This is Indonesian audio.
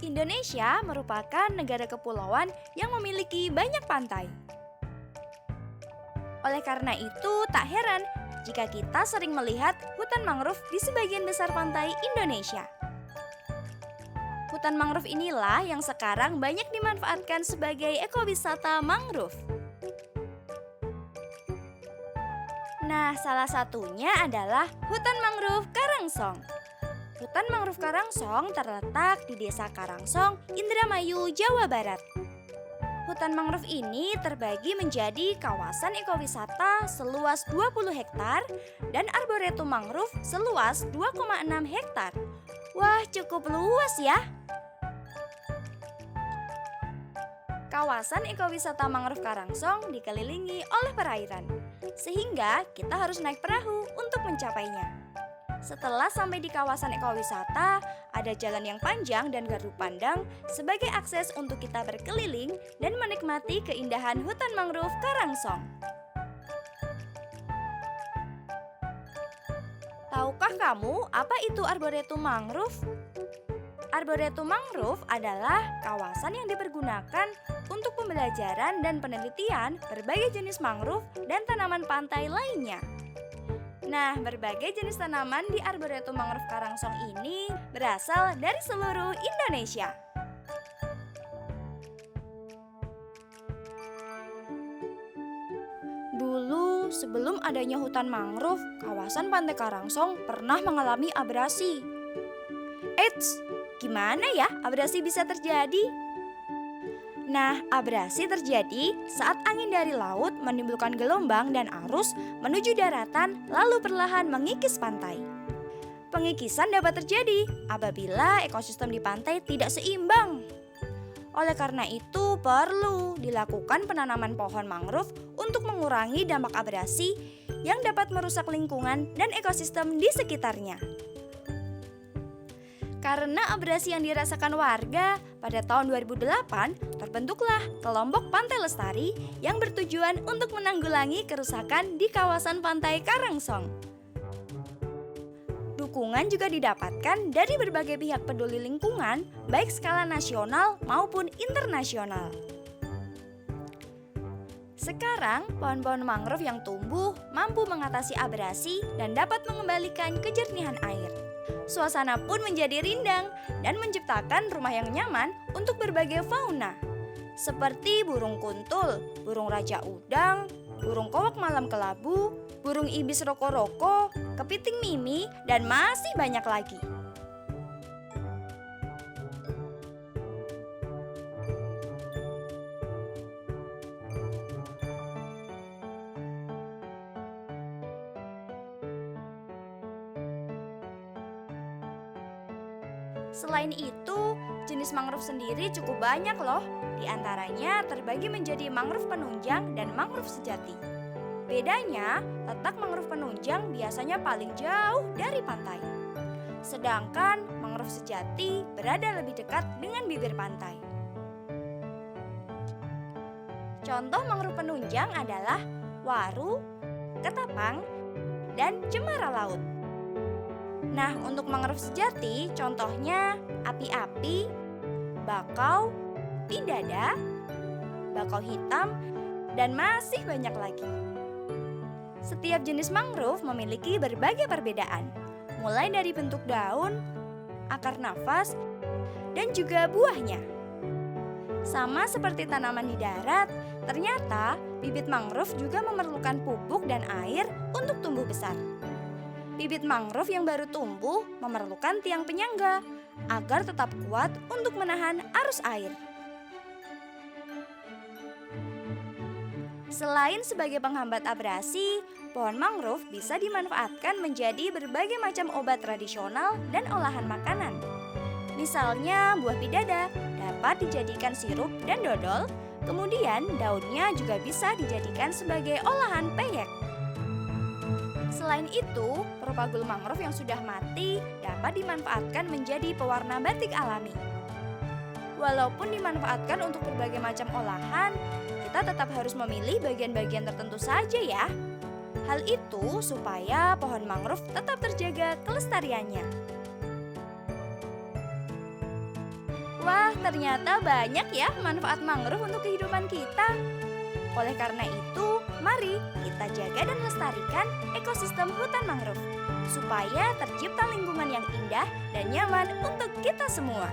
Indonesia merupakan negara kepulauan yang memiliki banyak pantai. Oleh karena itu, tak heran jika kita sering melihat hutan mangrove di sebagian besar pantai Indonesia. Hutan mangrove inilah yang sekarang banyak dimanfaatkan sebagai ekowisata mangrove. Nah, salah satunya adalah hutan mangrove Karangsong. Hutan mangrove Karangsong terletak di Desa Karangsong, Indramayu, Jawa Barat. Hutan mangrove ini terbagi menjadi kawasan ekowisata seluas 20 hektar dan arboretum mangrove seluas 2,6 hektar. Wah, cukup luas ya. Kawasan ekowisata mangrove Karangsong dikelilingi oleh perairan, sehingga kita harus naik perahu untuk mencapainya. Setelah sampai di kawasan ekowisata, ada jalan yang panjang dan gardu pandang sebagai akses untuk kita berkeliling dan menikmati keindahan hutan mangrove Karangsong. Tahukah kamu apa itu arboretum mangrove? Arboretum mangrove adalah kawasan yang dipergunakan untuk pembelajaran dan penelitian berbagai jenis mangrove dan tanaman pantai lainnya. Nah, berbagai jenis tanaman di Arboretum Mangrove Karangsong ini berasal dari seluruh Indonesia. Dulu, sebelum adanya hutan mangrove, kawasan Pantai Karangsong pernah mengalami abrasi. Eits, gimana ya abrasi bisa terjadi? Nah, abrasi terjadi saat angin dari laut menimbulkan gelombang dan arus menuju daratan lalu perlahan mengikis pantai. Pengikisan dapat terjadi apabila ekosistem di pantai tidak seimbang. Oleh karena itu, perlu dilakukan penanaman pohon mangrove untuk mengurangi dampak abrasi yang dapat merusak lingkungan dan ekosistem di sekitarnya. Karena abrasi yang dirasakan warga, pada tahun 2008 terbentuklah kelompok Pantai Lestari yang bertujuan untuk menanggulangi kerusakan di kawasan Pantai Karangsong. Dukungan juga didapatkan dari berbagai pihak peduli lingkungan, baik skala nasional maupun internasional. Sekarang, pohon-pohon mangrove yang tumbuh mampu mengatasi abrasi dan dapat mengembalikan kejernihan air. Suasana pun menjadi rindang dan menciptakan rumah yang nyaman untuk berbagai fauna, seperti burung kuntul, burung raja udang, burung kowak malam kelabu, burung ibis roko-roko, kepiting mimi, dan masih banyak lagi. Selain itu, jenis mangrove sendiri cukup banyak loh. Di antaranya terbagi menjadi mangrove penunjang dan mangrove sejati. Bedanya, letak mangrove penunjang biasanya paling jauh dari pantai. Sedangkan mangrove sejati berada lebih dekat dengan bibir pantai. Contoh mangrove penunjang adalah waru, ketapang, dan cemara laut. Nah, untuk mangrove sejati, contohnya api-api, bakau, pindada, bakau hitam, dan masih banyak lagi. Setiap jenis mangrove memiliki berbagai perbedaan, mulai dari bentuk daun, akar nafas, dan juga buahnya. Sama seperti tanaman di darat, ternyata bibit mangrove juga memerlukan pupuk dan air untuk tumbuh besar. Bibit mangrove yang baru tumbuh memerlukan tiang penyangga agar tetap kuat untuk menahan arus air. Selain sebagai penghambat abrasi, pohon mangrove bisa dimanfaatkan menjadi berbagai macam obat tradisional dan olahan makanan. Misalnya buah pidada dapat dijadikan sirup dan dodol, kemudian daunnya juga bisa dijadikan sebagai olahan peyek. Selain itu, propagul mangrove yang sudah mati dapat dimanfaatkan menjadi pewarna batik alami. Walaupun dimanfaatkan untuk berbagai macam olahan, kita tetap harus memilih bagian-bagian tertentu saja ya. Hal itu supaya pohon mangrove tetap terjaga kelestariannya. Wah, ternyata banyak ya manfaat mangrove untuk kehidupan kita. Oleh karena itu, mari kita jaga dan lestarikan ekosistem hutan mangrove supaya tercipta lingkungan yang indah dan nyaman untuk kita semua.